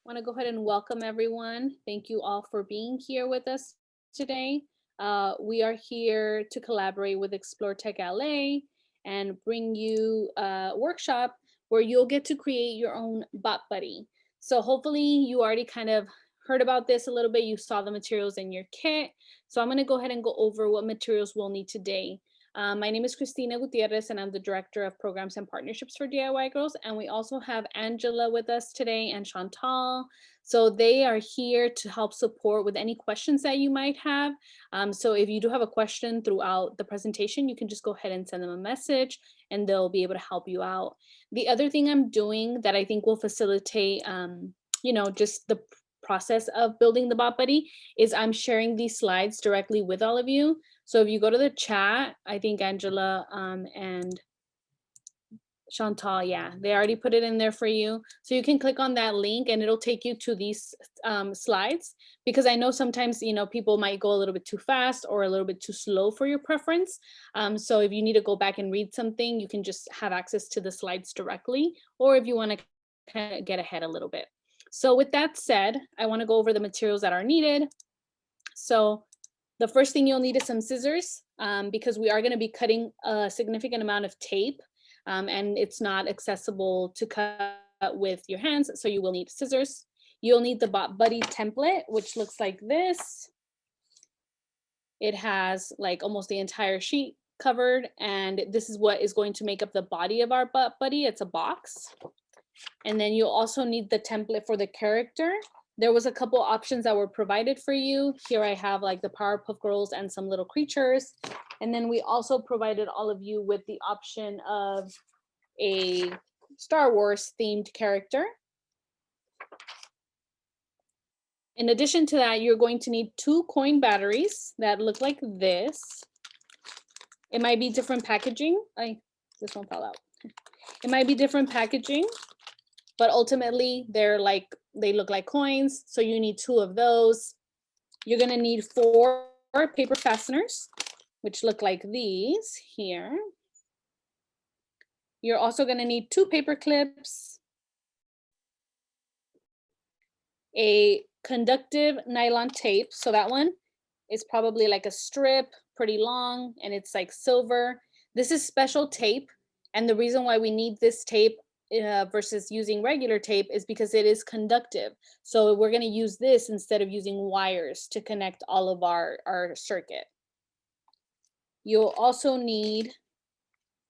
Want to go ahead and welcome everyone. Thank you all for being here with us today. We are here to collaborate with exploretech.la and bring you a workshop where you'll get to create your own bot buddy. So hopefully you already kind of heard about this a little bit. You saw the materials in your kit. So I'm going to go ahead and go over what materials we'll need today. My name is Cristina Gutierrez, and I'm the Director of Programs and Partnerships for DIY Girls. And we also have Angela with us today and Chantal. So they are here to help support with any questions that you might have. So if you do have a question throughout the presentation, you can just go ahead and send them a message and they'll be able to help you out. The other thing I'm doing that I think will facilitate, just the process of building the Bot Buddy is I'm sharing these slides directly with all of you. So if you go to the chat, I think Angela and Chantal, yeah, they already put it in there for you. So you can click on that link and it'll take you to these slides, because I know sometimes, people might go a little bit too fast or a little bit too slow for your preference. So if you need to go back and read something, you can just have access to the slides directly, or if you want to kind of get ahead a little bit. So with that said, I want to go over the materials that are needed. So the first thing you'll need is some scissors, because we are going to be cutting a significant amount of tape, and it's not accessible to cut with your hands, so you will need scissors. You'll need the Bot Buddy template, which looks like this. It has like almost the entire sheet covered, and this is what is going to make up the body of our Bot Buddy. It's a box. And then you'll also need the template for the character. There was a couple options that were provided for you. Here I have like the Powerpuff Girls and some little creatures. And then we also provided all of you with the option of a Star Wars themed character. In addition to that, you're going to need 2 coin batteries that look like this. It might be different packaging. This one fell out. It might be different packaging, but ultimately they look like coins. So you need 2 of those. You're gonna need 4 paper fasteners, which look like these here. You're also gonna need 2 paper clips, a conductive nylon tape. So that one is probably like a strip, pretty long, and it's like silver. This is special tape. And the reason why we need this tape versus using regular tape is because it is conductive. So we're going to use this instead of using wires to connect all of our circuit. You'll also need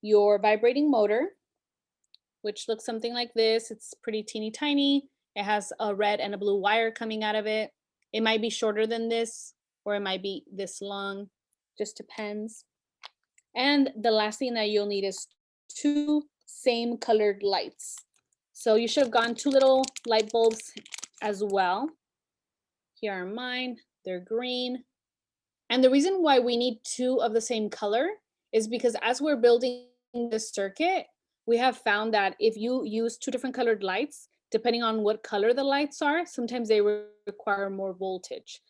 your vibrating motor, which looks something like this. It's pretty teeny tiny. It has a red and a blue wire coming out of it. It might be shorter than this, or it might be this long, just depends. And the last thing that you'll need is 2 same colored lights. So you should have gotten 2 little light bulbs as well. Here are mine, they're green. And the reason why we need 2 of the same color is because as we're building this circuit, we have found that if you use 2 different colored lights, depending on what color the lights are, sometimes they require more voltage.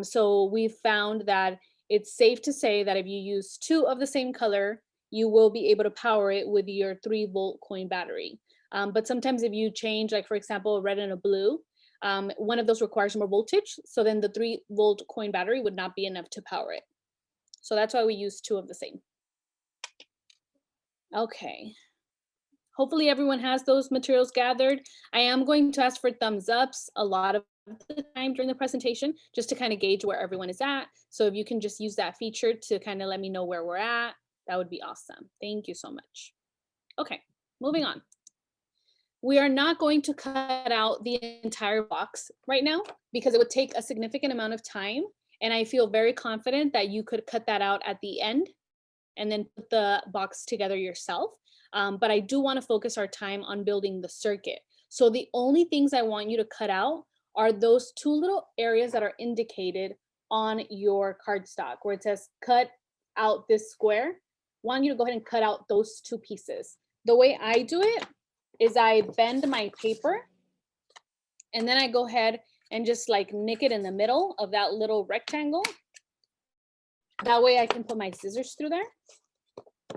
So we've found that it's safe to say that if you use 2 of the same color, you will be able to power it with your 3-volt coin battery. But sometimes if you change, like for example, a red and a blue, one of those requires more voltage. So then the 3-volt coin battery would not be enough to power it. So that's why we use 2 of the same. Okay. Hopefully everyone has those materials gathered. I am going to ask for thumbs ups a lot of the time during the presentation, just to kind of gauge where everyone is at. So if you can just use that feature to kind of let me know where we're at, that would be awesome. Thank you so much. Okay, moving on. We are not going to cut out the entire box right now because it would take a significant amount of time. And I feel very confident that you could cut that out at the end and then put the box together yourself. But I do want to focus our time on building the circuit. So the only things I want you to cut out are those 2 little areas that are indicated on your cardstock where it says cut out this square. I want you to go ahead and cut out those 2 pieces. The way I do it is I bend my paper and then I go ahead and just like nick it in the middle of that little rectangle. That way I can put my scissors through there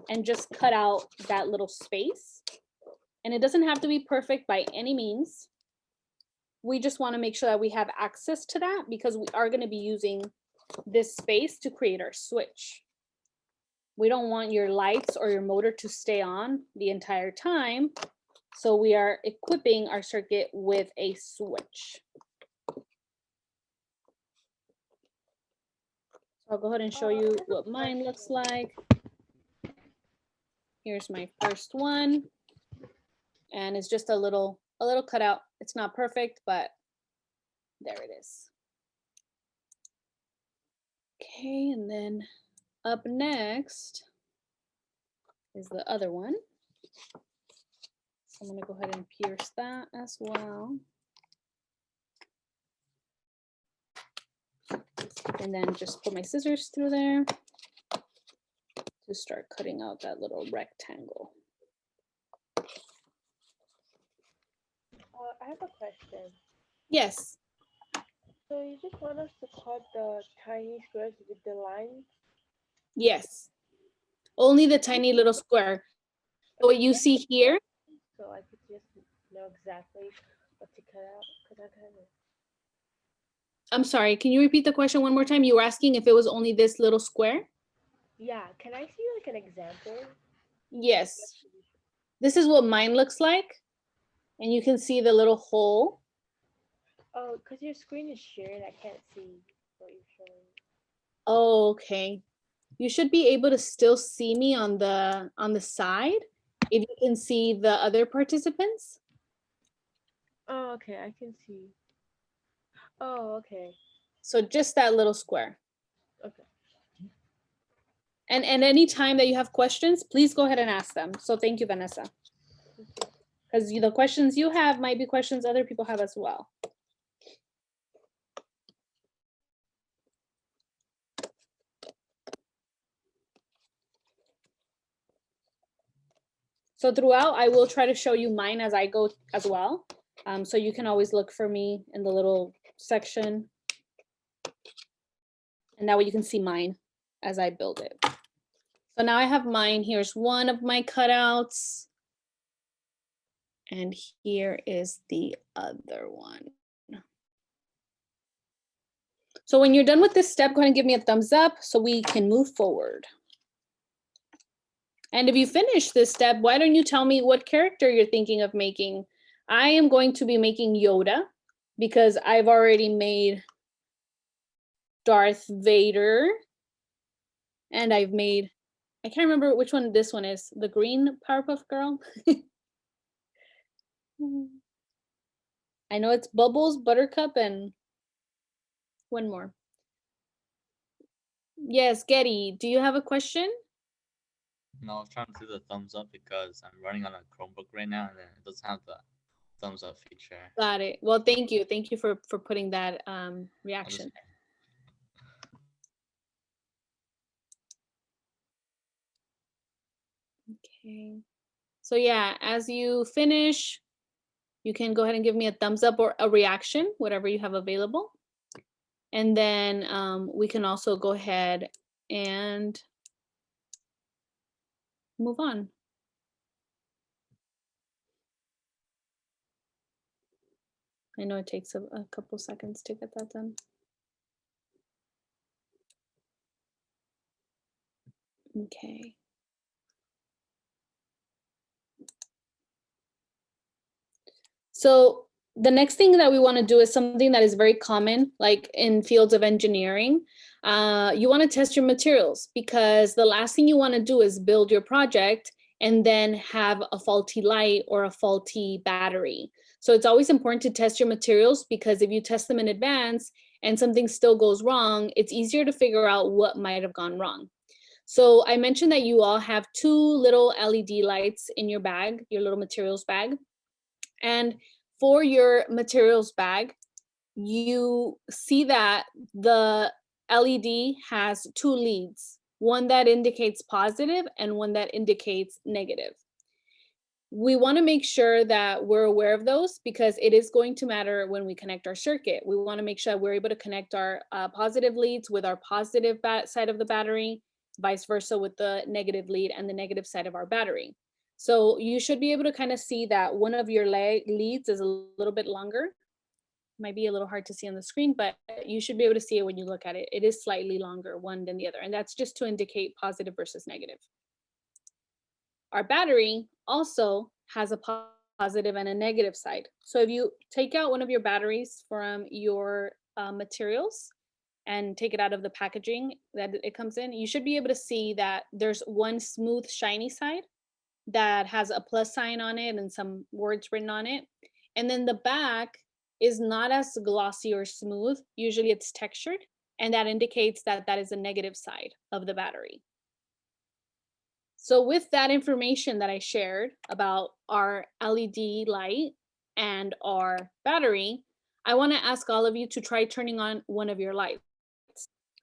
and just cut out that little space. And it doesn't have to be perfect by any means. we just want to make sure that we have access to that because we are going to be using this space to create our switch. We don't want your lights or your motor to stay on the entire time. So we are equipping our circuit with a switch. I'll go ahead and show you what mine looks like. Here's my first one. And it's just a little cutout. It's not perfect, but there it is. Okay, and then up next is the other one. So I'm gonna go ahead and pierce that as well. And then just put my scissors through there to start cutting out that little rectangle. I have a question. Yes. So you just want us to cut the tiny squares with the lines? Yes. Only the tiny little square. What you see here. So I could just know exactly what to cut out? Because I kind of... I'm sorry, can you repeat the question one more time? You were asking if it was only this little square? Yeah, can I see like an example? Yes. This is what mine looks like. And you can see the little hole. Oh, because your screen is shared, I can't see what you're showing. Oh, okay. You should be able to still see me on the side if you can see the other participants. Oh, okay, I can see. Oh, okay. So just that little square. Okay. And any time that you have questions, please go ahead and ask them. So thank you, Vanessa. Because the questions you have might be questions other people have as well. So throughout, I will try to show you mine as I go as well. So you can always look for me in the little section. And that way you can see mine as I build it. So now I have mine. Here's one of my cutouts. And here is the other one. So when you're done with this step, go ahead and give me a thumbs up so we can move forward. And if you finish this step, why don't you tell me what character you're thinking of making? I am going to be making Yoda because I've already made Darth Vader. And I've made, I can't remember which one this one is, the green Powerpuff Girl. I know it's Bubbles, Buttercup, and one more. Yes, Getty, do you have a question? No, I was trying to do the thumbs up because I'm running on a Chromebook right now and it doesn't have the thumbs up feature. Got it. Well, thank you. Thank you for putting that reaction. Okay. So yeah, as you finish, you can go ahead and give me a thumbs up or a reaction, whatever you have available. And then we can also go ahead and move on. I know it takes a couple seconds to get that done. Okay. So the next thing that we want to do is something that is very common, like in fields of engineering. You want to test your materials because the last thing you want to do is build your project and then have a faulty light or a faulty battery. So it's always important to test your materials because if you test them in advance and something still goes wrong, it's easier to figure out what might have gone wrong. So I mentioned that you all have 2 little LED lights in your bag, your little materials bag. And for your materials bag, you see that the LED has 2 leads, one that indicates positive and one that indicates negative. We want to make sure that we're aware of those because it is going to matter when we connect our circuit. We want to make sure that we're able to connect our positive leads with our positive side of the battery, vice versa with the negative lead and the negative side of our battery. So you should be able to kind of see that one of your leads is a little bit longer Might be a little hard to see on the screen, but you should be able to see it when you look at it. It is slightly longer one than the other, and that's just to indicate positive versus negative. Our battery also has a positive and a negative side. So if you take out one of your batteries from your materials and take it out of the packaging that it comes in, you should be able to see that there's one smooth, shiny side that has a plus sign on it and some words written on it. And then the back is not as glossy or smooth. Usually it's textured, and that indicates that that is a negative side of the battery. So with that information that I shared about our LED light and our battery, I want to ask all of you to try turning on one of your lights.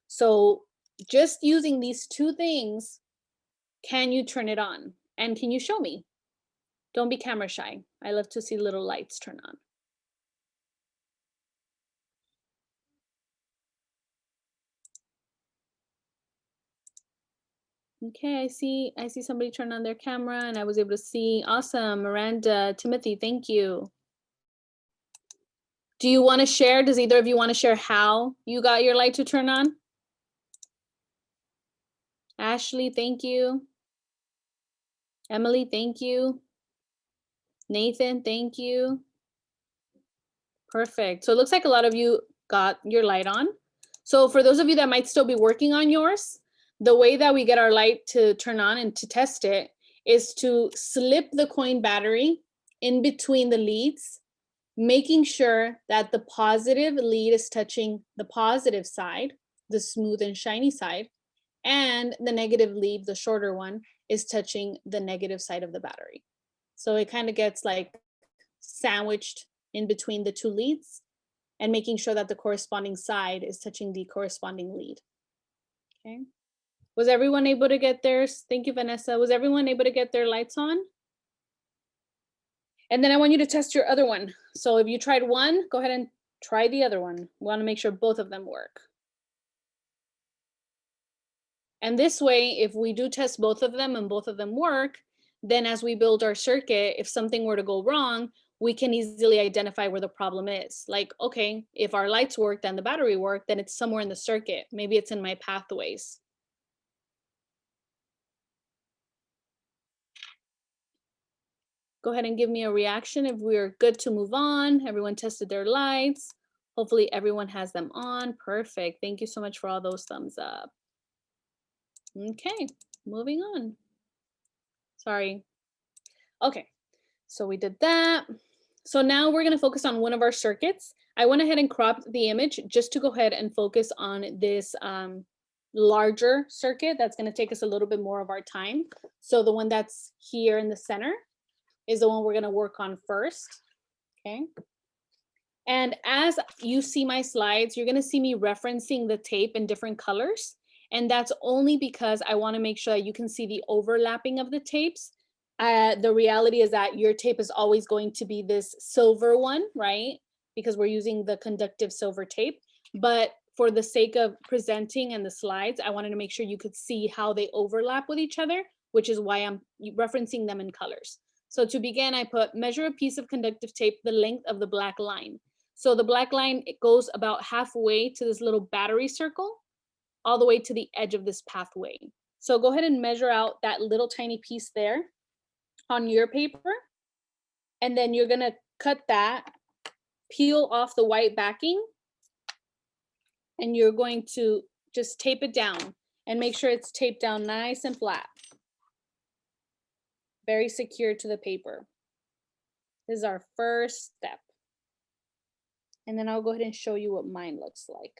So just using these two things, can you turn it on? And can you show me? Don't be camera shy. I love to see little lights turn on. Okay, I see somebody turn on their camera and I was able to see. Awesome, Miranda, Timothy, thank you. Do you want to share? Does either of you want to share how you got your light to turn on? Ashley, thank you. Emily, thank you. Nathan, thank you. Perfect. So it looks like a lot of you got your light on. So for those of you that might still be working on yours, the way that we get our light to turn on and to test it is to slip the coin battery in between the leads, making sure that the positive lead is touching the positive side, the smooth and shiny side, and the negative lead, the shorter one, is touching the negative side of the battery. So it kind of gets like sandwiched in between the two leads and making sure that the corresponding side is touching the corresponding lead. Okay. Was everyone able to get theirs? Thank you, Vanessa. Was everyone able to get their lights on? And then I want you to test your other one. So if you tried one, go ahead and try the other one. We want to make sure both of them work. And this way, if we do test both of them and both of them work, then as we build our circuit, if something were to go wrong, we can easily identify where the problem is. Like, okay, if our lights worked and the battery worked, then it's somewhere in the circuit. Maybe it's in my pathways. Go ahead and give me a reaction if we're good to move on. Everyone tested their lights. Hopefully everyone has them on. Perfect. Thank you so much for all those thumbs up. Okay, moving on. Sorry. Okay, so we did that. So now we're gonna focus on one of our circuits. I went ahead and cropped the image just to go ahead and focus on this larger circuit that's gonna take us a little bit more of our time. So the one that's here in the center is the one we're gonna work on first, okay? And as you see my slides, you're gonna see me referencing the tape in different colors. And that's only because I wanna make sure that you can see the overlapping of the tapes. The reality is that your tape is always going to be this silver one, right? Because we're using the conductive silver tape. But for the sake of presenting and the slides, I wanted to make sure you could see how they overlap with each other, which is why I'm referencing them in colors. So to begin, I put measure a piece of conductive tape the length of the black line. So the black line, it goes about halfway to this little battery circle, all the way to the edge of this pathway. So go ahead and measure out that little tiny piece there on your paper. And then you're gonna cut that, peel off the white backing, and you're going to just tape it down and make sure it's taped down nice and flat. Very secure to the paper. This is our first step. And then I'll go ahead and show you what mine looks like.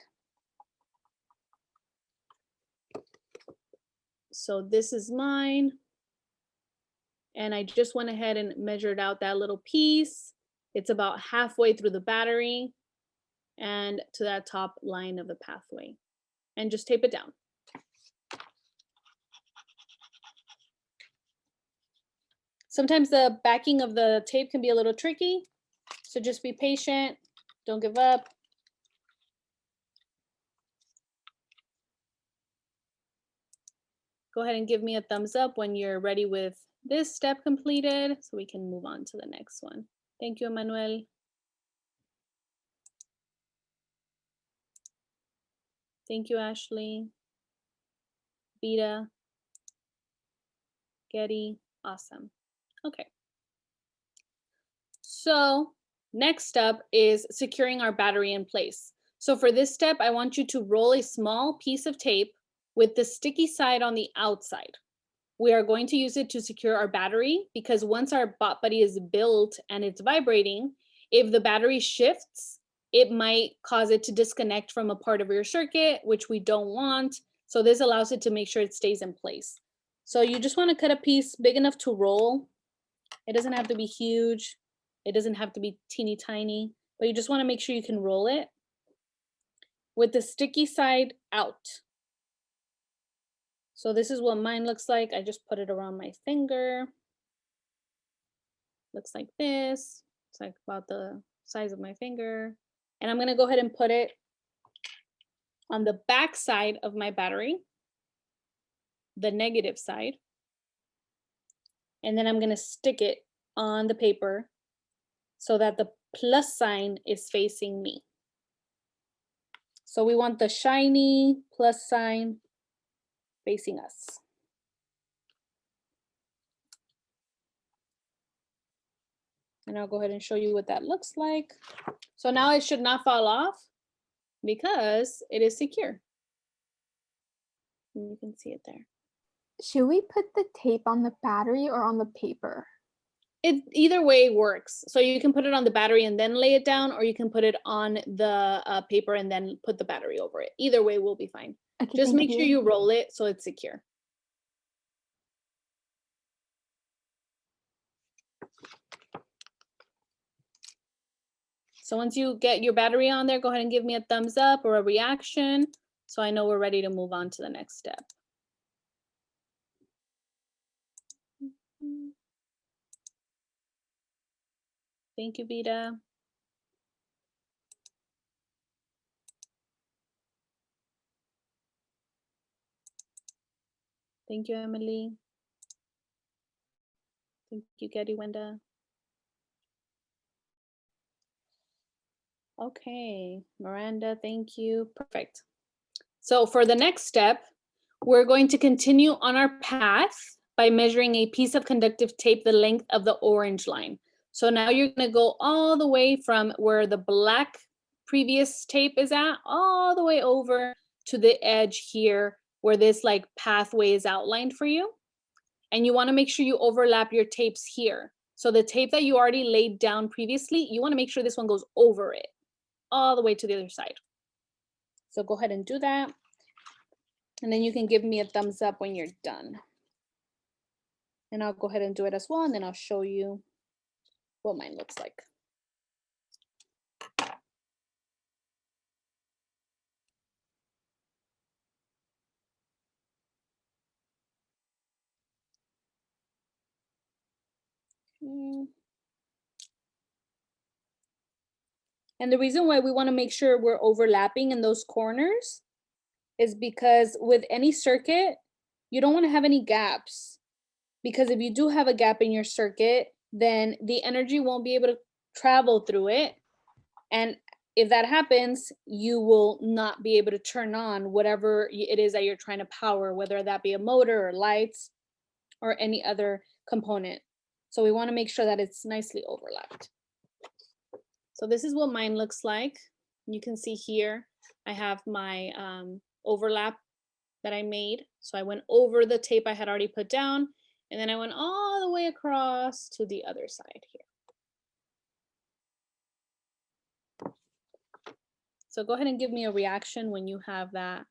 So this is mine. And I just went ahead and measured out that little piece. It's about halfway through the battery and to that top line of the pathway. And just tape it down. Sometimes the backing of the tape can be a little tricky, so just be patient, don't give up. Go ahead and give me a thumbs up when you're ready with this step completed, so we can move on to the next one. Thank you, Emmanuel. Thank you, Ashley. Vita. Getty. Awesome. Okay. So next up is securing our battery in place. So for this step, I want you to roll a small piece of tape with the sticky side on the outside. We are going to use it to secure our battery because once our bot buddy is built and it's vibrating, if the battery shifts, it might cause it to disconnect from a part of your circuit, which we don't want. So this allows it to make sure it stays in place. So you just want to cut a piece big enough to roll. It doesn't have to be huge. It doesn't have to be teeny tiny, but you just want to make sure you can roll it with the sticky side out. So this is what mine looks like. I just put it around my finger. Looks like this. It's like about the size of my finger. And I'm gonna go ahead and put it on the back side of my battery, the negative side. And then I'm gonna stick it on the paper so that the plus sign is facing me. So we want the shiny plus sign facing us. And I'll go ahead and show you what that looks like. So now it should not fall off because it is secure. And you can see it there. Should we put the tape on the battery or on the paper? It either way works. So you can put it on the battery and then lay it down, or you can put it on the paper and then put the battery over it. Either way will be fine. Okay, Just thank make sure you roll it so it's secure. So once you get your battery on there, go ahead and give me a thumbs up or a reaction so I know we're ready to move on to the next step. Thank you, Vita. Thank you, Emily. Thank you, Getty Wenda. Okay, Miranda, thank you. Perfect. So for the next step, we're going to continue on our path by measuring a piece of conductive tape the length of the orange line. So now you're going to go all the way from where the black previous tape is at, all the way over to the edge here where this like pathway is outlined for you. And you want to make sure you overlap your tapes here. So the tape that you already laid down previously, you want to make sure this one goes over it all the way to the other side. So go ahead and do that. And then you can give me a thumbs up when you're done. And I'll go ahead and do it as well. And then I'll show you what mine looks like. And the reason why we want to make sure we're overlapping in those corners is because with any circuit, you don't want to have any gaps. Because if you do have a gap in your circuit, then the energy won't be able to travel through it. And if that happens, you will not be able to turn on whatever it is that you're trying to power, whether that be a motor or lights or any other component. So we want to make sure that it's nicely overlapped. So this is what mine looks like. You can see here, I have my overlap that I made. So I went over the tape I had already put down, and then I went all the way across to the other side here. So go ahead and give me a reaction when you have that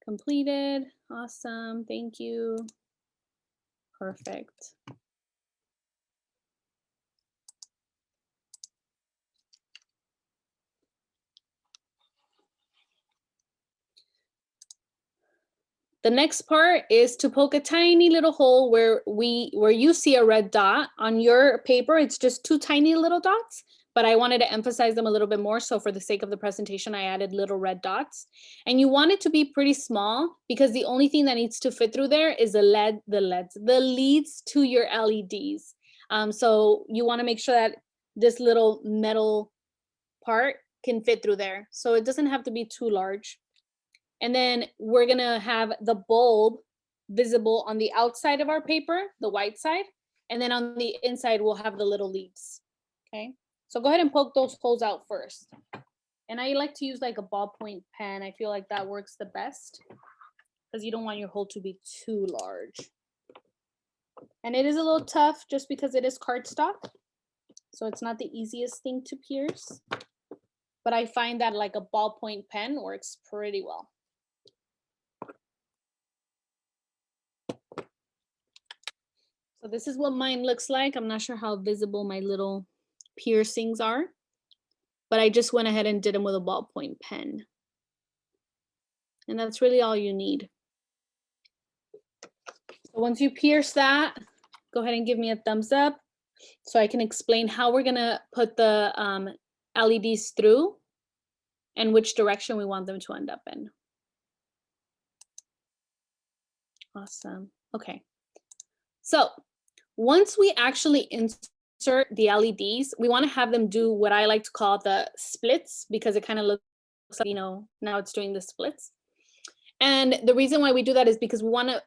completed. Awesome, thank you. Perfect. The next part is to poke a tiny little hole where you see a red dot. On your paper, it's just two tiny little dots, but I wanted to emphasize them a little bit more. So for the sake of the presentation, I added little red dots. And you want it to be pretty small because the only thing that needs to fit through there is the leads to your LEDs. So you want to make sure that this little metal part can fit through there. So it doesn't have to be too large. And then we're gonna have the bulb visible on the outside of our paper, the white side. And then on the inside, we'll have the little leaves, okay? So go ahead and poke those holes out first. And I like to use like a ballpoint pen. I feel like that works the best because you don't want your hole to be too large. And it is a little tough just because it is cardstock. So it's not the easiest thing to pierce. But I find that like a ballpoint pen works pretty well. So this is what mine looks like. I'm not sure how visible my little piercings are, but I just went ahead and did them with a ballpoint pen. And that's really all you need. So once you pierce that, go ahead and give me a thumbs up so I can explain how we're gonna put the LEDs through and which direction we want them to end up in. Awesome. Okay. So once we actually insert the LEDs, we want to have them do what I like to call the splits because it kind of looks like, you know, now it's doing the splits. And the reason why we do that is because we want to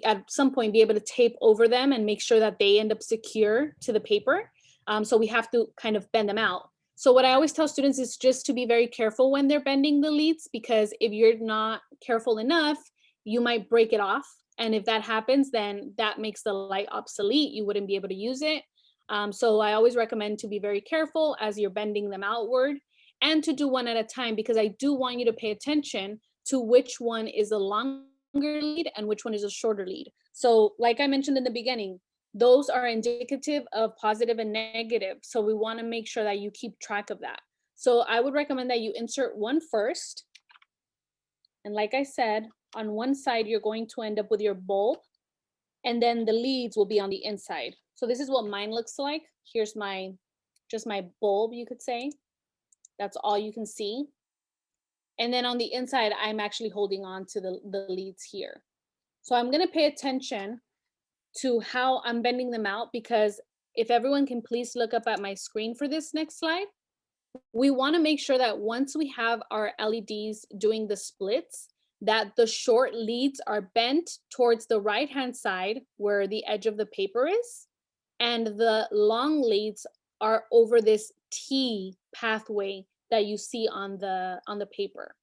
at some point be able to tape over them and make sure that they end up secure to the paper. So we have to kind of bend them out. So what I always tell students is just to be very careful when they're bending the leads, because if you're not careful enough, you might break it off. And if that happens, then that makes the light obsolete. You wouldn't be able to use it. So I always recommend to be very careful as you're bending them outward and to do one at a time, because I do want you to pay attention to which one is a longer lead and which one is a shorter lead. So like I mentioned in the beginning, those are indicative of positive and negative. So we want to make sure that you keep track of that. So I would recommend that you insert one first. And like I said, on one side, you're going to end up with your bulb, and then the leads will be on the inside. So this is what mine looks like. Here's my, just my bulb, you could say. That's all you can see. And then on the inside, I'm actually holding on to the leads here. So I'm gonna pay attention to how I'm bending them out, because if everyone can please look up at my screen for this next slide, we wanna make sure that once we have our LEDs doing the splits, that the short leads are bent towards the right-hand side where the edge of the paper is, and the long leads are over this T pathway that you see on the paper.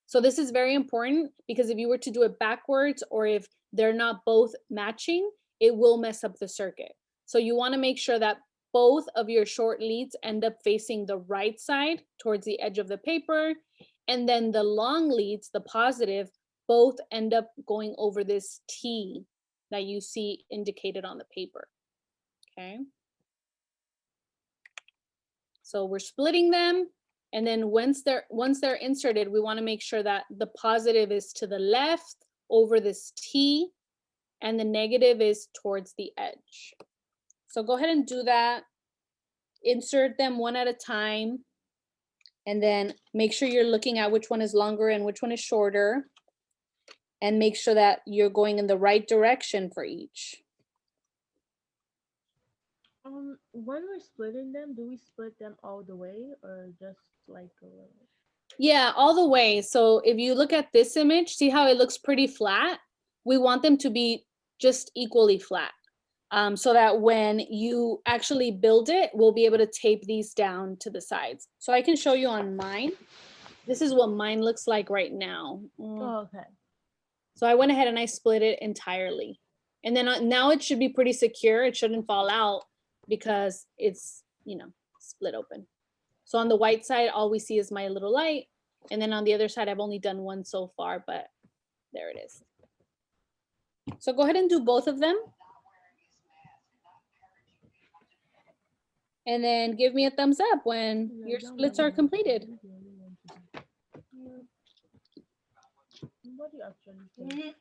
So this is very important, because if you were to do it backwards, or if they're not both matching, it will mess up the circuit. So you want to make sure that both of your short leads end up facing the right side towards the edge of the paper, and then the long leads, the positive, both end up going over this T that you see indicated on the paper. Okay. So we're splitting them, and then once they're inserted, we want to make sure that the positive is to the left over this T, and the negative is towards the edge. So go ahead and do that. Insert them one at a time, and then make sure you're looking at which one is longer and which one is shorter, and make sure that you're going in the right direction for each. When we're splitting them, do we split them all the way or just like a little? Yeah, all the way. So if you look at this image, see how it looks pretty flat? We want them to be just equally flat. So that when you actually build it, we'll be able to tape these down to the sides. So I can show you on mine. This is what mine looks like right now. Oh, okay. So I went ahead and I split it entirely. And then now it should be pretty secure. It shouldn't fall out because it's, you know, split open. So on the white side, all we see is my little light. And then on the other side, I've only done one so far, but there it is. So go ahead and do both of them. And then give me a thumbs up when your splits are completed. What do you actually think?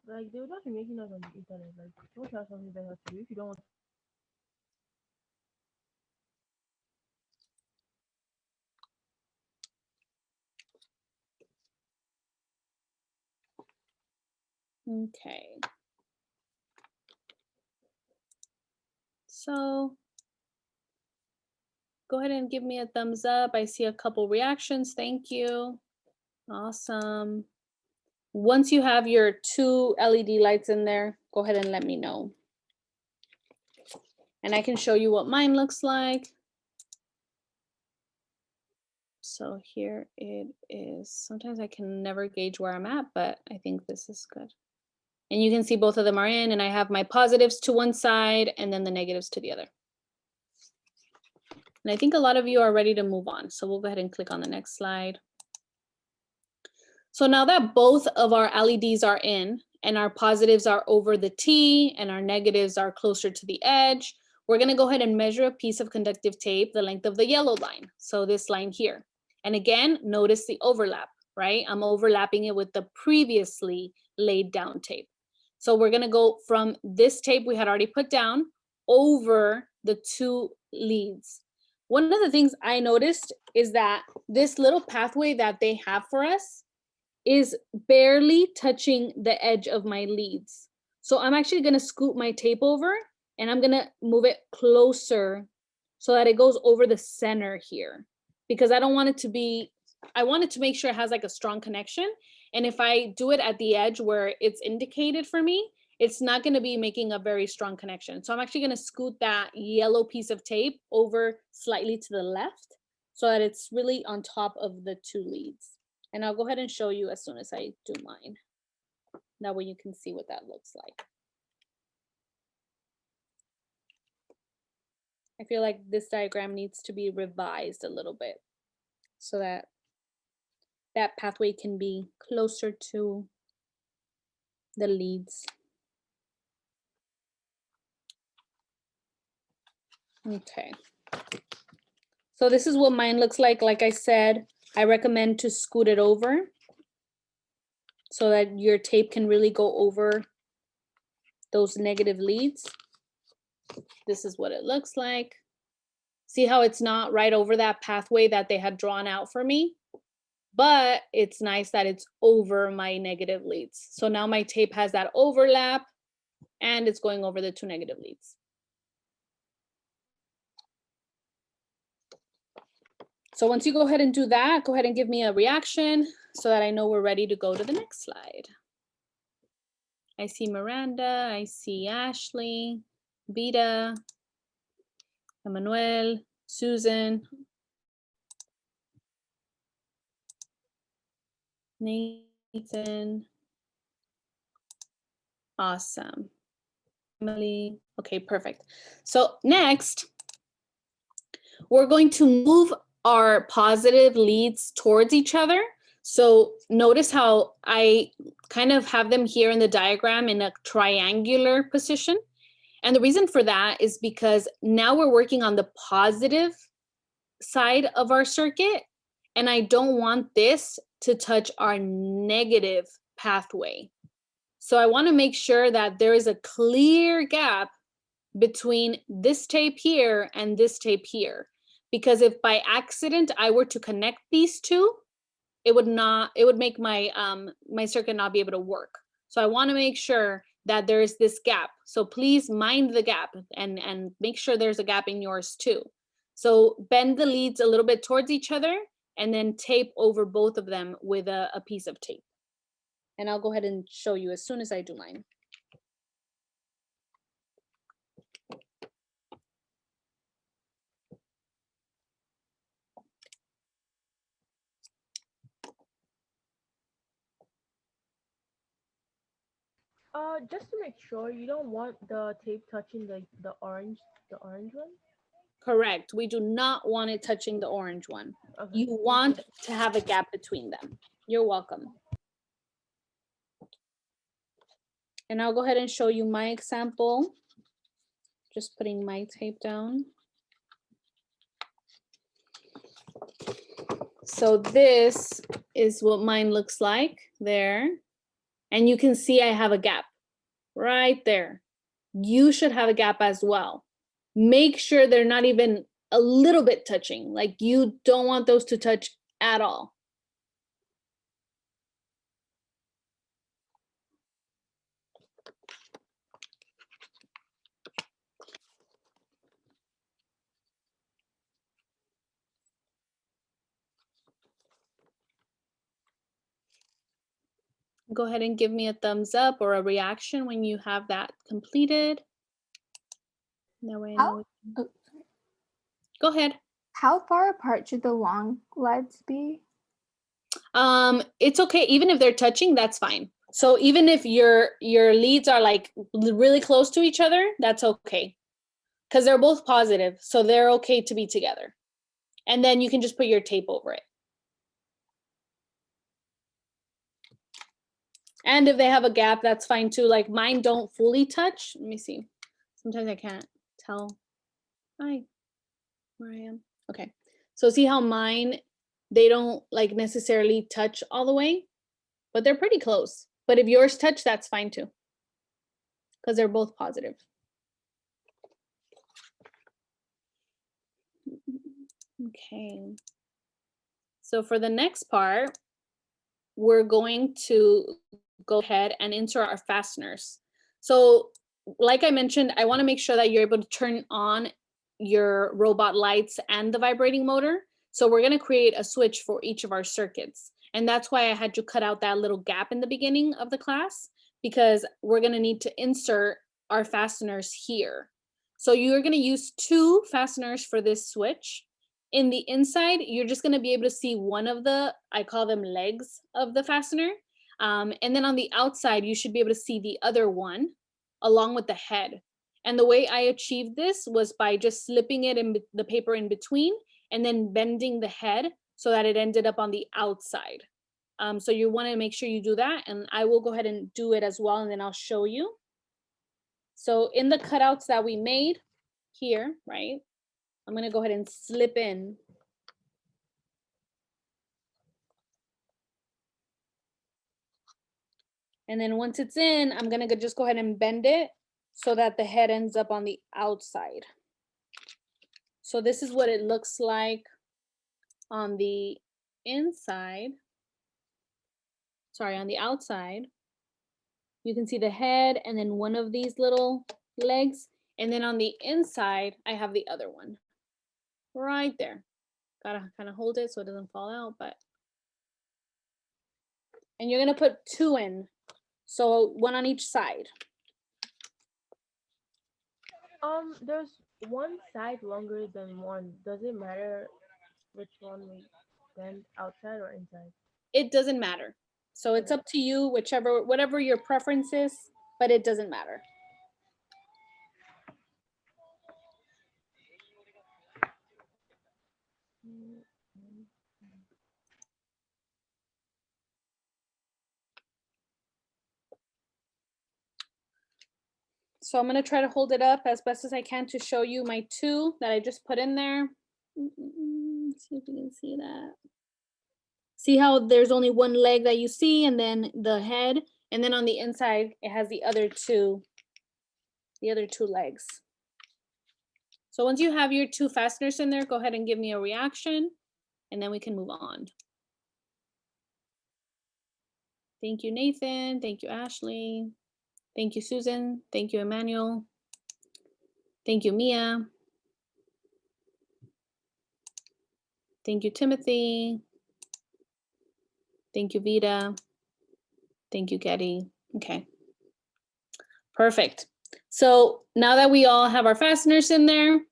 Like, they would not be making us on the internet. Like, don't have something better to do if you don't want. Okay. So Go ahead and give me a thumbs up. I see a couple reactions. Thank you. Awesome. Once you have your 2 LED lights in there, go ahead and let me know. And I can show you what mine looks like. So here it is. Sometimes I can never gauge where I'm at, but I think this is good. And you can see both of them are in, and I have my positives to one side and then the negatives to the other. And I think a lot of you are ready to move on. So we'll go ahead and click on the next slide. So now that both of our LEDs are in and our positives are over the T and our negatives are closer to the edge, we're gonna go ahead and measure a piece of conductive tape, the length of the yellow line. So this line here. And again, notice the overlap, right? I'm overlapping it with the previously laid down tape. So we're gonna go from this tape we had already put down over the 2 leads. One of the things I noticed is that this little pathway that they have for us is barely touching the edge of my leads. So I'm actually gonna scoot my tape over and I'm gonna move it closer so that it goes over the center here, because I don't want it to be, I want it to make sure it has like a strong connection. And if I do it at the edge where it's indicated for me, it's not gonna be making a very strong connection. So I'm actually gonna scoot that yellow piece of tape over slightly to the left so that it's really on top of the 2 leads. And I'll go ahead and show you as soon as I do mine. That way you can see what that looks like. I feel like this diagram needs to be revised a little bit so that that pathway can be closer to the leads. Okay. So this is what mine looks like. Like I said, I recommend to scoot it over so that your tape can really go over those negative leads. This is what it looks like. See how it's not right over that pathway that they had drawn out for me, but it's nice that it's over my negative leads. So now my tape has that overlap and it's going over the 2 negative leads. So once you go ahead and do that, go ahead and give me a reaction so that I know we're ready to go to the next slide. I see Miranda, I see Ashley, Vita, Emmanuel, Susan, Nathan. Awesome. Emily. Okay, perfect. So next, we're going to move our positive leads towards each other. So notice how I kind of have them here in the diagram in a triangular position. And the reason for that is because now we're working on the positive side of our circuit, and I don't want this to touch our negative pathway. So I want to make sure that there is a clear gap between this tape here and this tape here. Because if by accident I were to connect these two, it would make my my circuit not be able to work. So I want to make sure that there's this gap. So please mind the gap and make sure there's a gap in yours too. So bend the leads a little bit towards each other and then tape over both of them with a piece of tape. And I'll go ahead and show you as soon as I do mine. Just to make sure, you don't want the tape touching the orange one. Correct. We do not want it touching the orange one. Okay. You want to have a gap between them. You're welcome. And I'll go ahead and show you my example. Just putting my tape down. So this is what mine looks like there. And you can see I have a gap right there. You should have a gap as well. Make sure they're not even a little bit touching. Like you don't want those to touch at all. Go ahead and give me a thumbs up or a reaction when you have that completed. That way I know. Oh, Go ahead. how far apart should the long leads be? It's okay, even if they're touching, that's fine. So even if your leads are like really close to each other, that's okay. Because they're both positive, so they're okay to be together. And then you can just put your tape over it. And if they have a gap, that's fine too. Like mine don't fully touch. Let me see. Sometimes I can't tell. Hi, where I am. Okay. So see how mine, they don't like necessarily touch all the way, but they're pretty close. But if yours touch, that's fine too, because they're both positive. Okay. So for the next part, we're going to go ahead and insert our fasteners. So like I mentioned, I want to make sure that you're able to turn on your robot lights and the vibrating motor. So we're going to create a switch for each of our circuits. And that's why I had to cut out that little gap in the beginning of the class, because we're going to need to insert our fasteners here. So you're going to use 2 fasteners for this switch. In the inside, you're just going to be able to see one of the, I call them legs of the fastener. And then on the outside, you should be able to see the other one along with the head. And the way I achieved this was by just slipping it in the paper in between and then bending the head so that it ended up on the outside. So you want to make sure you do that, and I will go ahead and do it as well, and then I'll show you. So in the cutouts that we made here, right, I'm going to go ahead and slip in. And then once it's in, I'm going to just go ahead and bend it so that the head ends up on the outside. So this is what it looks like on the inside. Sorry, on the outside. You can see the head and then one of these little legs. And then on the inside, I have the other one right there. Gotta kind of hold it so it doesn't fall out, but. And you're gonna put 2 in. So 1 on each side. There's one side longer than one. Does it matter which one we bend, outside or inside? It doesn't matter. So it's Okay. up to you, whatever your preference is, but it doesn't matter. So I'm gonna try to hold it up as best as I can to show you my 2 that I just put in there. See if you can see that. See how there's only one leg that you see and then the head, and then on the inside, it has the other two legs. So once you have your 2 fasteners in there, go ahead and give me a reaction, and then we can move on. Thank you, Nathan. Thank you, Ashley. Thank you, Susan. Thank you, Emmanuel. Thank you, Mia. Thank you, Timothy. Thank you, Vita. Thank you, Getty. Okay. Perfect. So now that we all have our fasteners in there,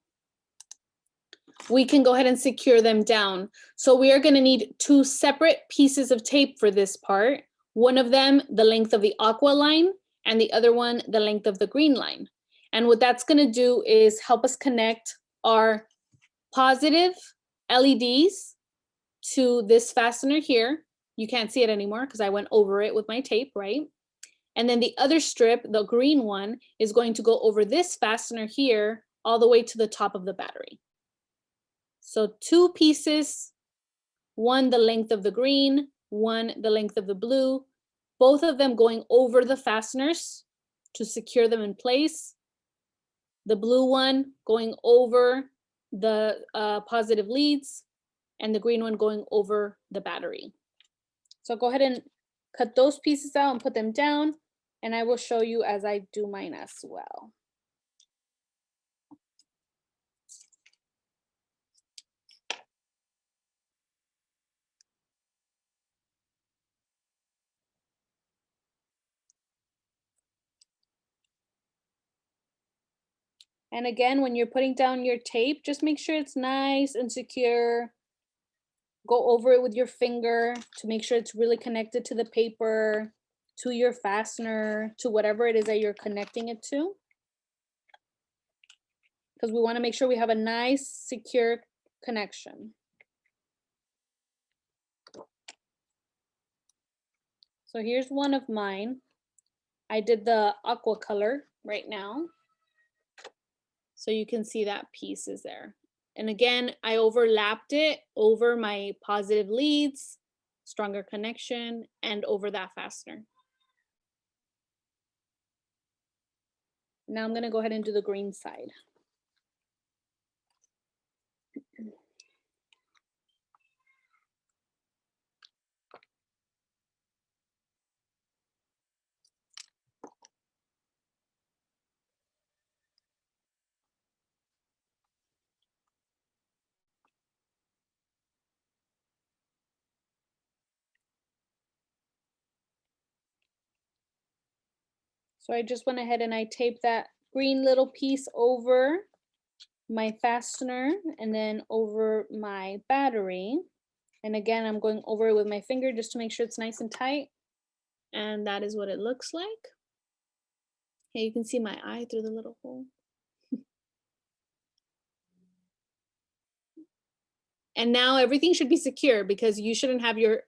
we can go ahead and secure them down. So we are going to need 2 separate pieces of tape for this part. One of them, the length of the aqua line, and the other one, the length of the green line. And what that's going to do is help us connect our positive LEDs to this fastener here. You can't see it anymore because I went over it with my tape, right? And then the other strip, the green one, is going to go over this fastener here all the way to the top of the battery. So 2 pieces, one the length of the green, one the length of the blue, both of them going over the fasteners to secure them in place. The blue one going over the positive leads, and the green one going over the battery. So go ahead and cut those pieces out and put them down, and I will show you as I do mine as well. And again, when you're putting down your tape, just make sure it's nice and secure. Go over it with your finger to make sure it's really connected to the paper, to your fastener, to whatever it is that you're connecting it to. Because we want to make sure we have a nice, secure connection. So here's one of mine. I did the aqua color right now. So you can see that piece is there. And again, I overlapped it over my positive leads, stronger connection, and over that fastener. Now I'm gonna go ahead and do the green side. So I just went ahead and I taped that green little piece over my fastener and then over my battery. And again, I'm going over it with my finger just to make sure it's nice and tight. And that is what it looks like. Here you can see my eye through the little hole. And now everything should be secure because you shouldn't have your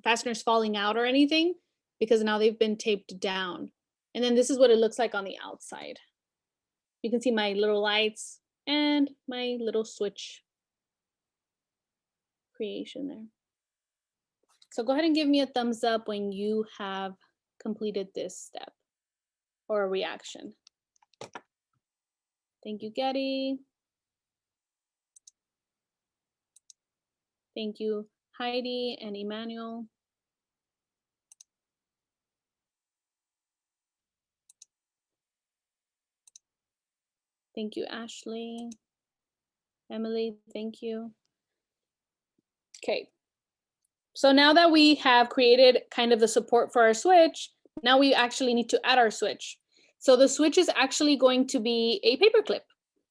fasteners falling out or anything because now they've been taped down. And then this is what it looks like on the outside. You can see my little lights and my little switch creation there. So go ahead and give me a thumbs up when you have completed this step or a reaction. Thank you, Getty. Thank you, Heidi and Emmanuel. Thank you, Ashley. Emily, thank you. Okay. So now that we have created kind of the support for our switch, now we actually need to add our switch. So the switch is actually going to be a paper clip.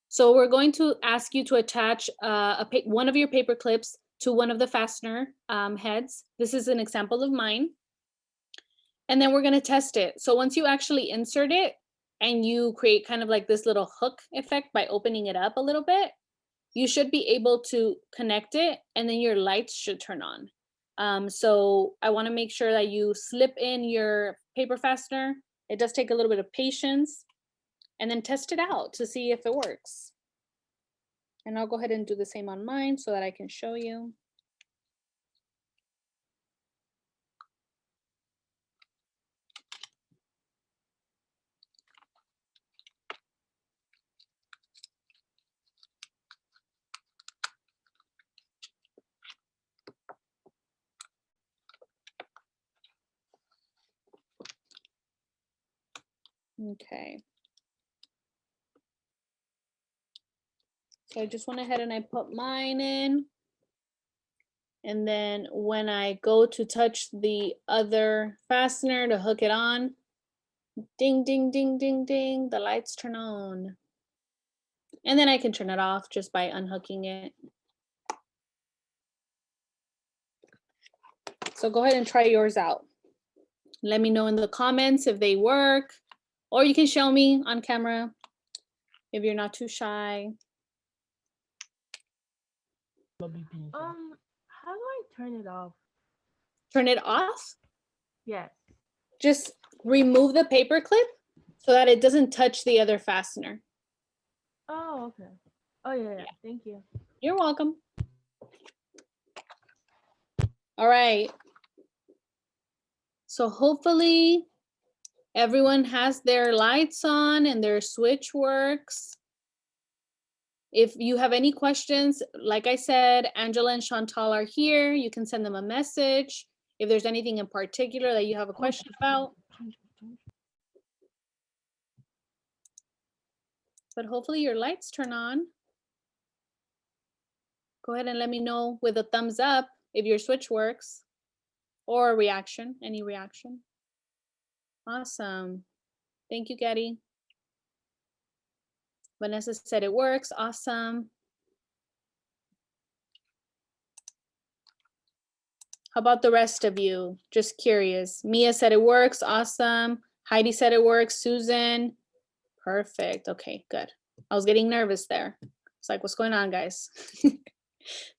So we're going to ask you to attach one of your paper clips to one of the fastener heads. This is an example of mine. And then we're going to test it. So once you actually insert it and you create kind of like this little hook effect by opening it up a little bit, you should be able to connect it and then your lights should turn on. So I want to make sure that you slip in your paper fastener. It does take a little bit of patience, and then test it out to see if it works. And I'll go ahead and do the same on mine so that I can show you. Okay. So I just went ahead and I put mine in. And then when I go to touch the other fastener to hook it on, ding, ding, ding, ding, ding, the lights turn on. And then I can turn it off just by unhooking it. So go ahead and try yours out. Let me know in the comments if they work, or you can show me on camera if you're not too shy. How do I turn it off? Turn it off? Yes. Just remove the paper clip so that it doesn't touch the other fastener. Oh, okay. Oh, yeah. Thank you. You're welcome. All right. So hopefully everyone has their lights on and their switch works. If you have any questions, like I said, Angela and Chantal are here. You can send them a message if there's anything in particular that you have a question about. But hopefully your lights turn on. Go ahead and let me know with a thumbs up if your switch works, or a reaction, any reaction. Awesome. Thank you, Getty. Vanessa said it works. Awesome. How about the rest of you? Just curious. Mia said it works. Awesome. Heidi said it works. Susan. Perfect. Okay, good. I was getting nervous there. It's like, what's going on, guys?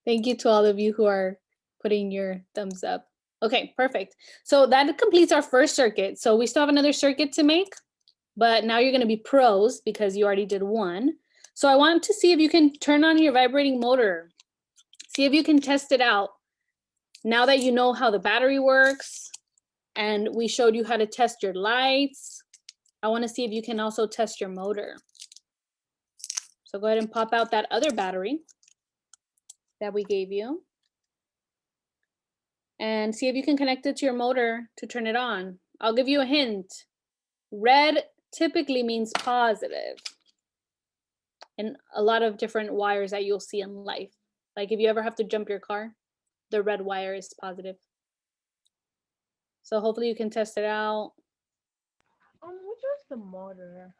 Thank you to all of you who are putting your thumbs up. Okay, perfect. So that completes our first circuit. So we still have another circuit to make, but now you're going to be pros because you already did one. So I want to see if you can turn on your vibrating motor. See if you can test it out. Now that you know how the battery works and we showed you how to test your lights, I want to see if you can also test your motor. So go ahead and pop out that other battery that we gave you and see if you can connect it to your motor to turn it on. I'll give you a hint. Red typically means positive in a lot of different wires that you'll see in life. Like if you ever have to jump your car, the red wire is positive. So hopefully you can test it out. Which was the motor?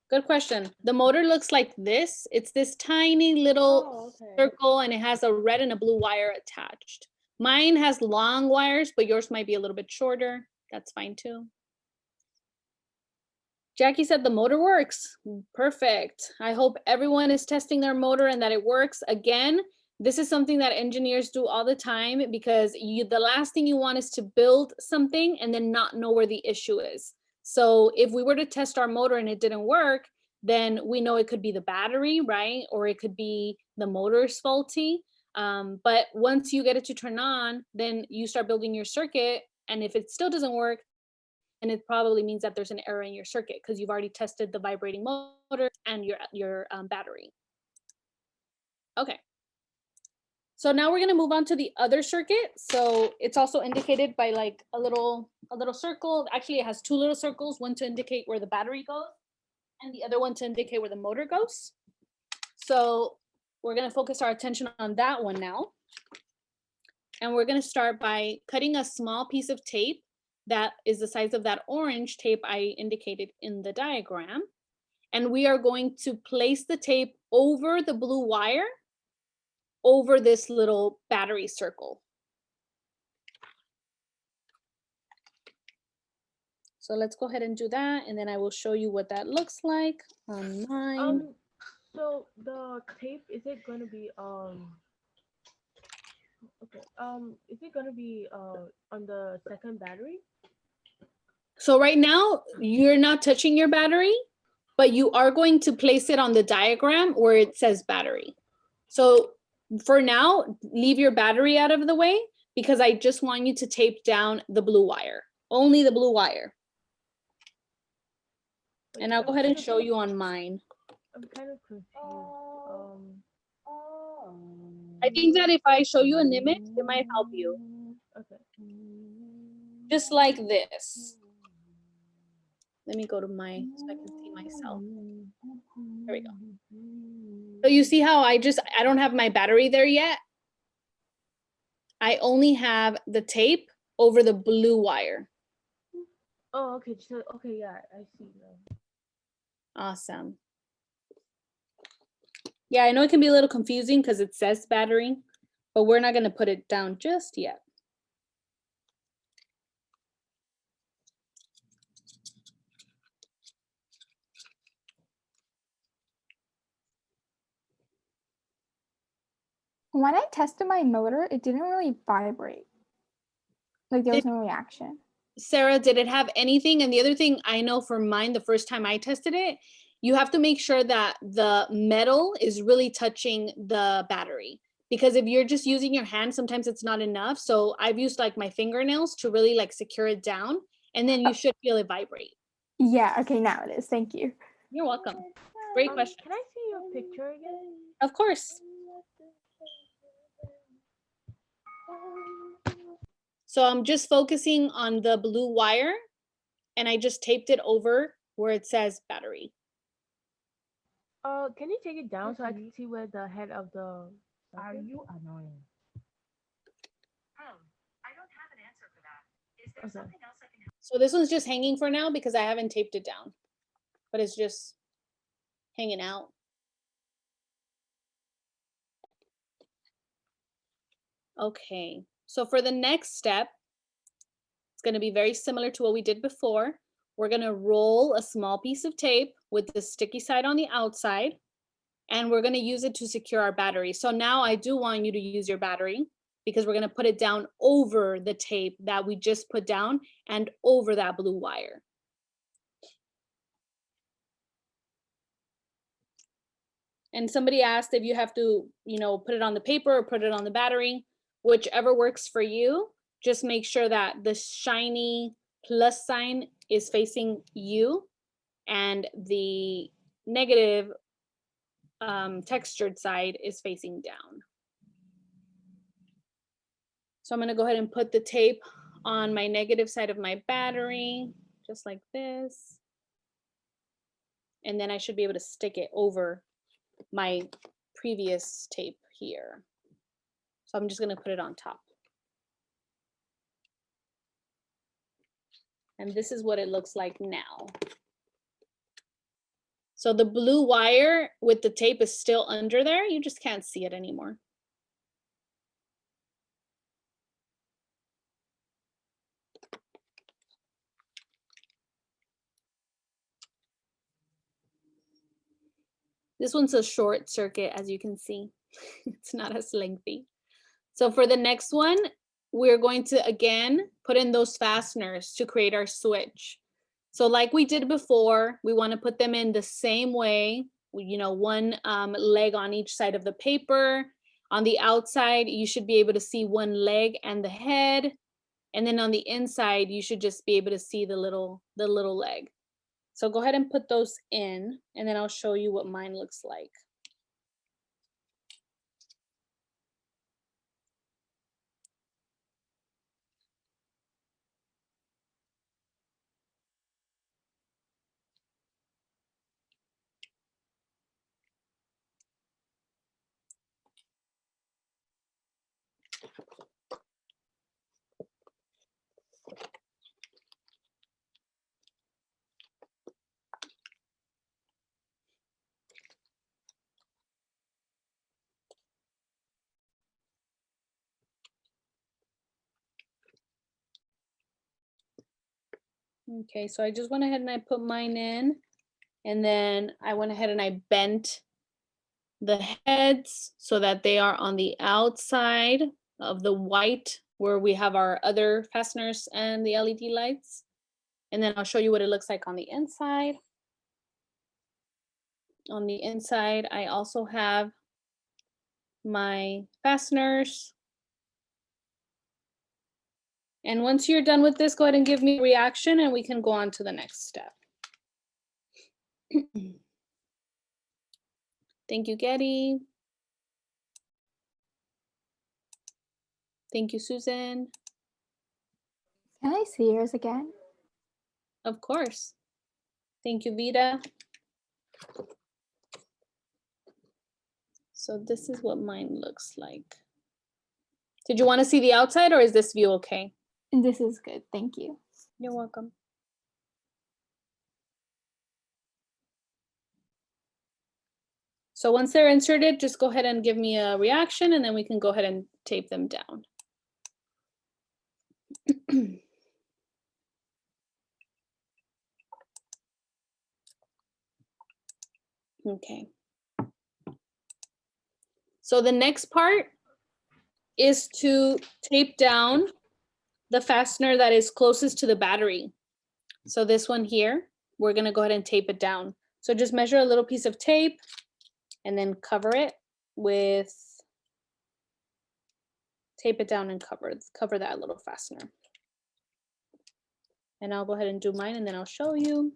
Good question. The motor looks like this. It's this tiny little circle and it has a red and a blue wire attached. Mine has long wires, but yours might be a little bit shorter. That's fine too. Jackie said the motor works. Perfect. I hope everyone is testing their motor and that it works. Again, this is something that engineers do all the time because the last thing you want is to build something and then not know where the issue is. So if we were to test our motor and it didn't work, then we know it could be the battery, right? Or it could be the motor's faulty. But once you get it to turn on, then you start building your circuit. And if it still doesn't work, and it probably means that there's an error in your circuit because you've already tested the vibrating motor and your battery. Okay. So now we're going to move on to the other circuit. So it's also indicated by like a little circle. Actually, it has two little circles, one to indicate where the battery goes and the other one to indicate where the motor goes. So we're going to focus our attention on that one now. And we're going to start by cutting a small piece of tape that is the size of that orange tape I indicated in the diagram. And we are going to place the tape over the blue wire over this little battery circle. So let's go ahead and do that. And then I will show you what that looks like on mine. So the tape, is it going to be, is it going to be on the second battery? So right now you're not touching your battery, but you are going to place it on the diagram where it says battery. So for now, leave your battery out of the way because I just want you to tape down the blue wire, only the blue wire. And I'll go ahead and show you on mine. I'm kind of confused. I think that if I show you an image, it might help you. Okay. Just like this. Let me go to my, so I can see myself. There we go. So you see how I don't have my battery there yet? I only have the tape over the blue wire. Oh, okay. So, okay, yeah, I see now. Awesome. Yeah, I know it can be a little confusing because it says battery, but we're not going to put it down just yet. When I tested my motor, it didn't really vibrate. Like there was no reaction. Sarah, did it have anything? And the other thing I know for mine, the first time I tested it, you have to make sure that the metal is really touching the battery. Because if you're just using your hand, sometimes it's not enough. So I've used like my fingernails to really like secure it down. And then you should feel it vibrate. Yeah, okay, now it is. Thank you. You're welcome. Great question. Can I see your picture again? Of course. So I'm just focusing on the blue wire and I just taped it over where it says battery. Can you take it down so I can see where the head of the... Are you annoying? I don't have an answer for that. Is there something else I can help? So this one's just hanging for now because I haven't taped it down, but it's just hanging out. Okay, so for the next step, it's going to be very similar to what we did before. We're going to roll a small piece of tape with the sticky side on the outside, and we're going to use it to secure our battery. So now I do want you to use your battery because we're going to put it down over the tape that we just put down and over that blue wire. And somebody asked if you have to, put it on the paper or put it on the battery, whichever works for you. Just make sure that the shiny plus sign is facing you and the negative textured side is facing down. So I'm going to go ahead and put the tape on my negative side of my battery, just like this. And then I should be able to stick it over my previous tape here. So I'm just going to put it on top. And this is what it looks like now. So the blue wire with the tape is still under there. You just can't see it anymore. This one's a short circuit, as you can see. It's not as lengthy. So for the next one, we're going to, again, put in those fasteners to create our switch. So like we did before, we want to put them in the same way, one leg on each side of the paper. On the outside, you should be able to see one leg and the head. And then on the inside, you should just be able to see the little leg. So go ahead and put those in, and then I'll show you what mine looks like. Okay, so I just went ahead and I put mine in, and then I went ahead and I bent the heads so that they are on the outside of the white where we have our other fasteners and the LED lights. And then I'll show you what it looks like on the inside. On the inside, I also have my fasteners. And once you're done with this, go ahead and give me a reaction and we can go on to the next step. Thank you, Getty. Thank you, Susan. Can I see yours again? Of course. Thank you, Vita. So this is what mine looks like. Did you want to see the outside or is this view okay? This is good, thank you. You're welcome. So once they're inserted, just go ahead and give me a reaction and then we can go ahead and tape them down. Okay. So the next part is to tape down the fastener that is closest to the battery. So this one here, we're gonna go ahead and tape it down. So just measure a little piece of tape and then cover it with, tape it down and cover that little fastener. And I'll go ahead and do mine and then I'll show you.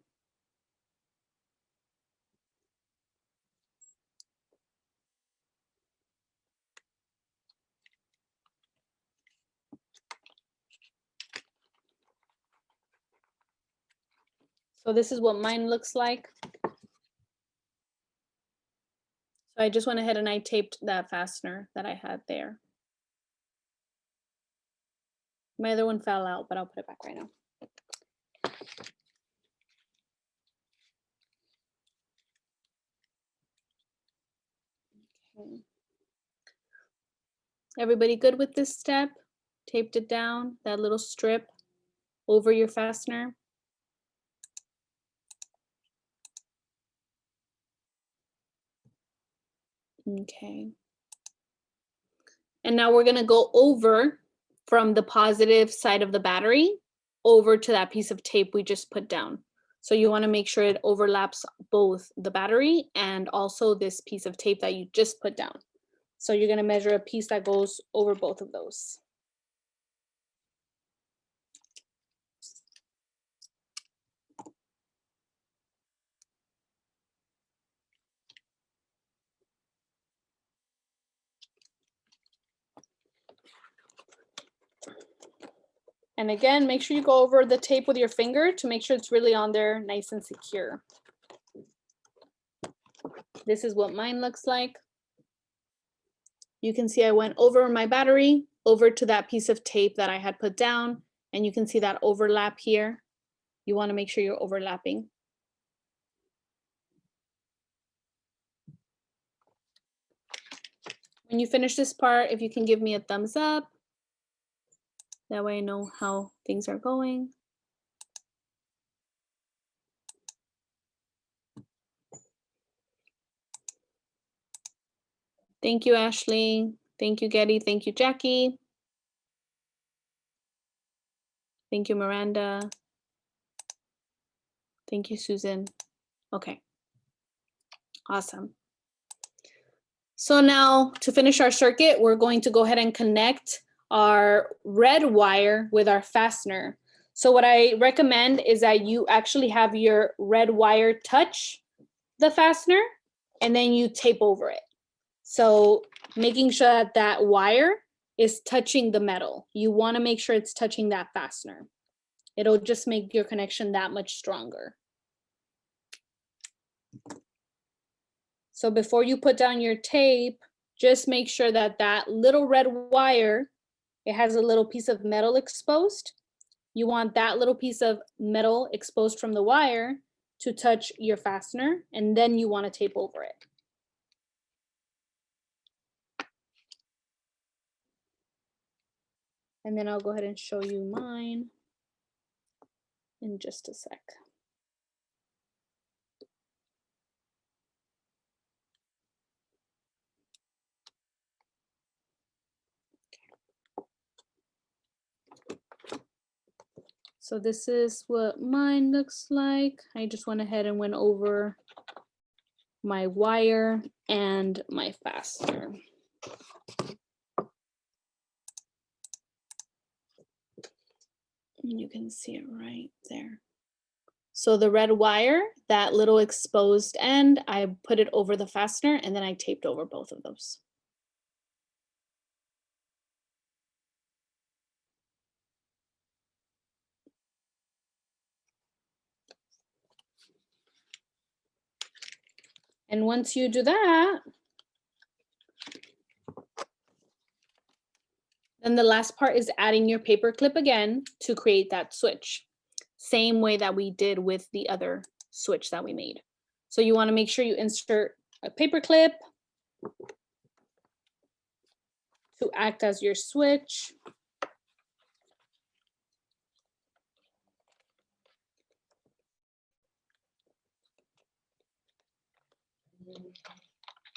So this is what mine looks like. So I just went ahead and I taped that fastener that I had there. My other one fell out, but I'll put it back right now. Okay. Everybody good with this step? Taped it down, that little strip over your fastener. Okay. And now we're gonna go over from the positive side of the battery over to that piece of tape we just put down. So you wanna make sure it overlaps both the battery and also this piece of tape that you just put down. So you're gonna measure a piece that goes over both of those. And again, make sure you go over the tape with your finger to make sure it's really on there nice and secure. This is what mine looks like. You can see I went over my battery, over to that piece of tape that I had put down, and you can see that overlap here. You want to make sure you're overlapping. When you finish this part, if you can give me a thumbs up, that way I know how things are going. Thank you, Ashley. Thank you, Getty. Thank you, Jackie. Thank you, Miranda. Thank you, Susan. Okay. Awesome. So now to finish our circuit, we're going to go ahead and connect our red wire with our fastener. So what I recommend is that you actually have your red wire touch the fastener and then you tape over it. So making sure that that wire is touching the metal. You want to make sure it's touching that fastener. It'll just make your connection that much stronger. So before you put down your tape, just make sure that that little red wire, it has a little piece of metal exposed. You want that little piece of metal exposed from the wire to touch your fastener, and then you want to tape over it. And then I'll go ahead and show you mine in just a sec. So this is what mine looks like. I just went ahead and went over my wire and my fastener. You can see it right there. So the red wire, that little exposed end, I put it over the fastener and then I taped over both of those. And once you do that, then the last part is adding your paper clip again to create that switch. Same way that we did with the other switch that we made. So you want to make sure you insert a paper clip to act as your switch.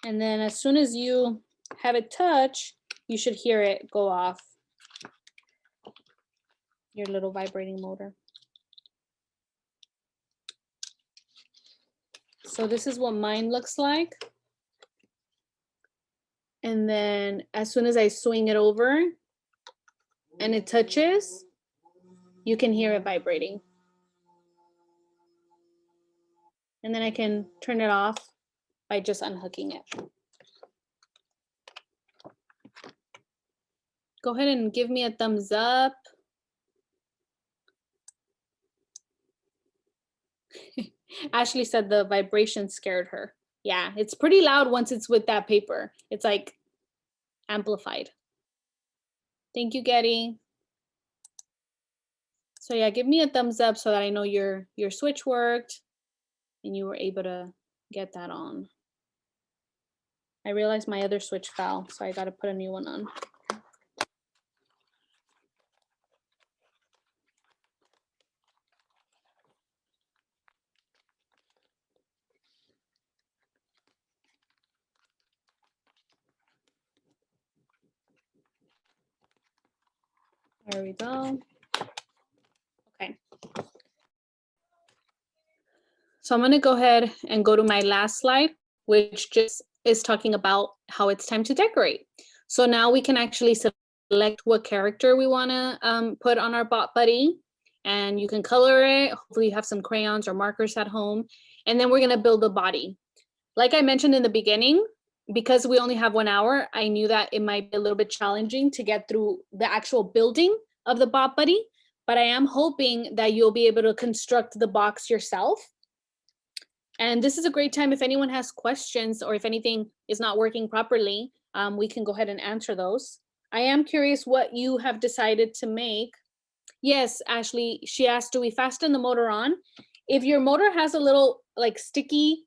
And then as soon as you have it touch, you should hear it go off, your little vibrating motor. So this is what mine looks like. And then as soon as I swing it over and it touches, you can hear it vibrating. And then I can turn it off by just unhooking it. Go ahead and give me a thumbs up. Ashley said the vibration scared her. Yeah, it's pretty loud once it's with that paper. It's like amplified. Thank you, Getty. So yeah, give me a thumbs up so that I know your switch worked and you were able to get that on. I realized my other switch fell, so I got to put a new one on. There we go. Okay. So I'm going to go ahead and go to my last slide, which just is talking about how it's time to decorate. So now we can actually select what character we want to put on our bot buddy, and you can color it. Hopefully you have some crayons or markers at home, and then we're going to build the body. Like I mentioned in the beginning, because we only have 1 hour, I knew that it might be a little bit challenging to get through the actual building of the bot buddy, but I am hoping that you'll be able to construct the box yourself. And this is a great time if anyone has questions or if anything is not working properly, we can go ahead and answer those. I am curious what you have decided to make. Yes, Ashley, she asked, do we fasten the motor on? If your motor has a little like sticky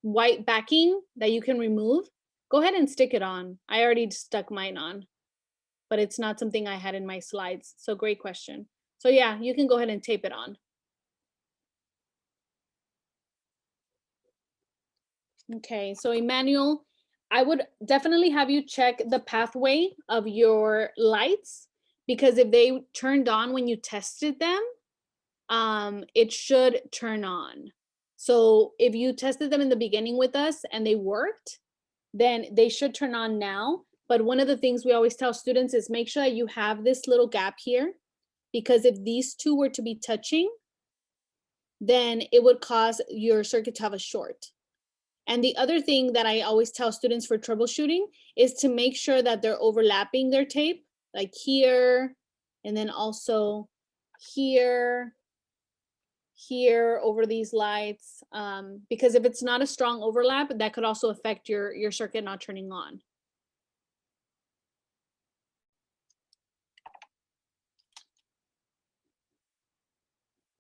white backing that you can remove, go ahead and stick it on. I already stuck mine on, but it's not something I had in my slides. So great question. So yeah, you can go ahead and tape it on. Okay, so Emmanuel, I would definitely have you check the pathway of your lights, because if they turned on when you tested them, it should turn on. So if you tested them in the beginning with us and they worked, then they should turn on now. But one of the things we always tell students is make sure that you have this little gap here, because if these two were to be touching, then it would cause your circuit to have a short. And the other thing that I always tell students for troubleshooting is to make sure that they're overlapping their tape, like here, and then also here, here over these lights, because if it's not a strong overlap, that could also affect your circuit not turning on.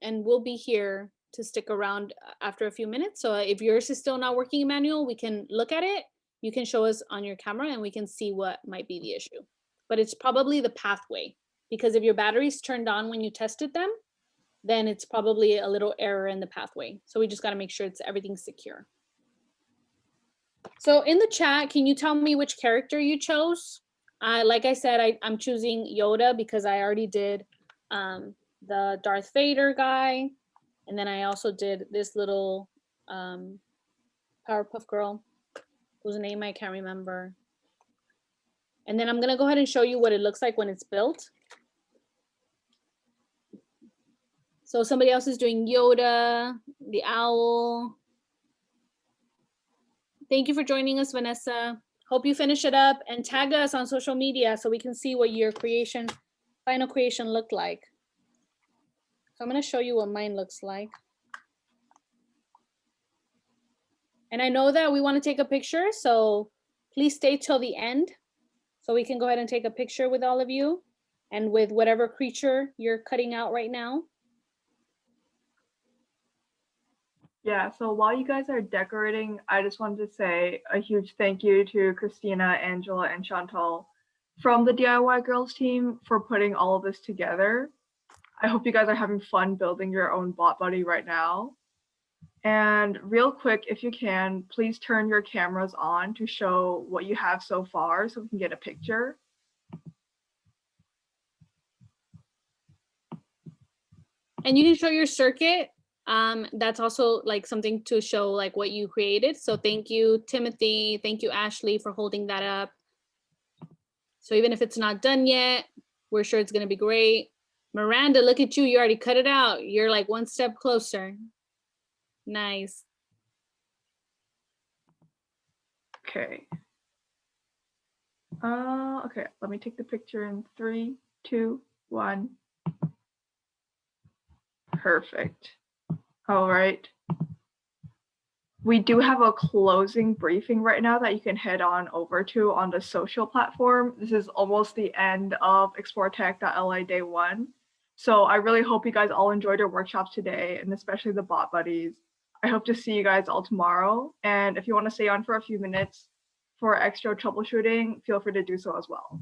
And we'll be here to stick around after a few minutes. So if yours is still not working, Emmanuel, we can look at it. You can show us on your camera and we can see what might be the issue. But it's probably the pathway, because if your batteries turned on when you tested them, then it's probably a little error in the pathway. So we just got to make sure everything's secure. So in the chat, can you tell me which character you chose? Like I said, I'm choosing Yoda because I already did the Darth Vader guy. And then I also did this little Powerpuff Girl, whose name I can't remember. And then I'm gonna go ahead and show you what it looks like when it's built. So somebody else is doing Yoda, the owl. Thank you for joining us, Vanessa. Hope you finish it up and tag us on social media so we can see what your final creation looked like. So I'm gonna show you what mine looks like. And I know that we want to take a picture, so please stay till the end so we can go ahead and take a picture with all of you and with whatever creature you're cutting out right now. Yeah, so while you guys are decorating, I just wanted to say a huge thank you to Christina, Angela, and Chantal from the DIY Girls team for putting all of this together. I hope you guys are having fun building your own bot buddy right now. And real quick, if you can, please turn your cameras on to show what you have so far so we can get a picture. And you can show your circuit. That's also like something to show like what you created. So thank you, Timothy. Thank you, Ashley, for holding that up. So even if it's not done yet, we're sure it's gonna be great. Miranda, look at you, you already cut it out. You're like one step closer. Nice. Okay. Okay, let me take the picture in 3, 2, 1. Perfect. All right. We do have a closing briefing right now that you can head on over to on the social platform. This is almost the end of exploretech.la day 1. So I really hope you guys all enjoyed your workshops today, and especially the bot buddies. I hope to see you guys all tomorrow. And if you want to stay on for a few minutes, for extra troubleshooting, feel free to do so as well.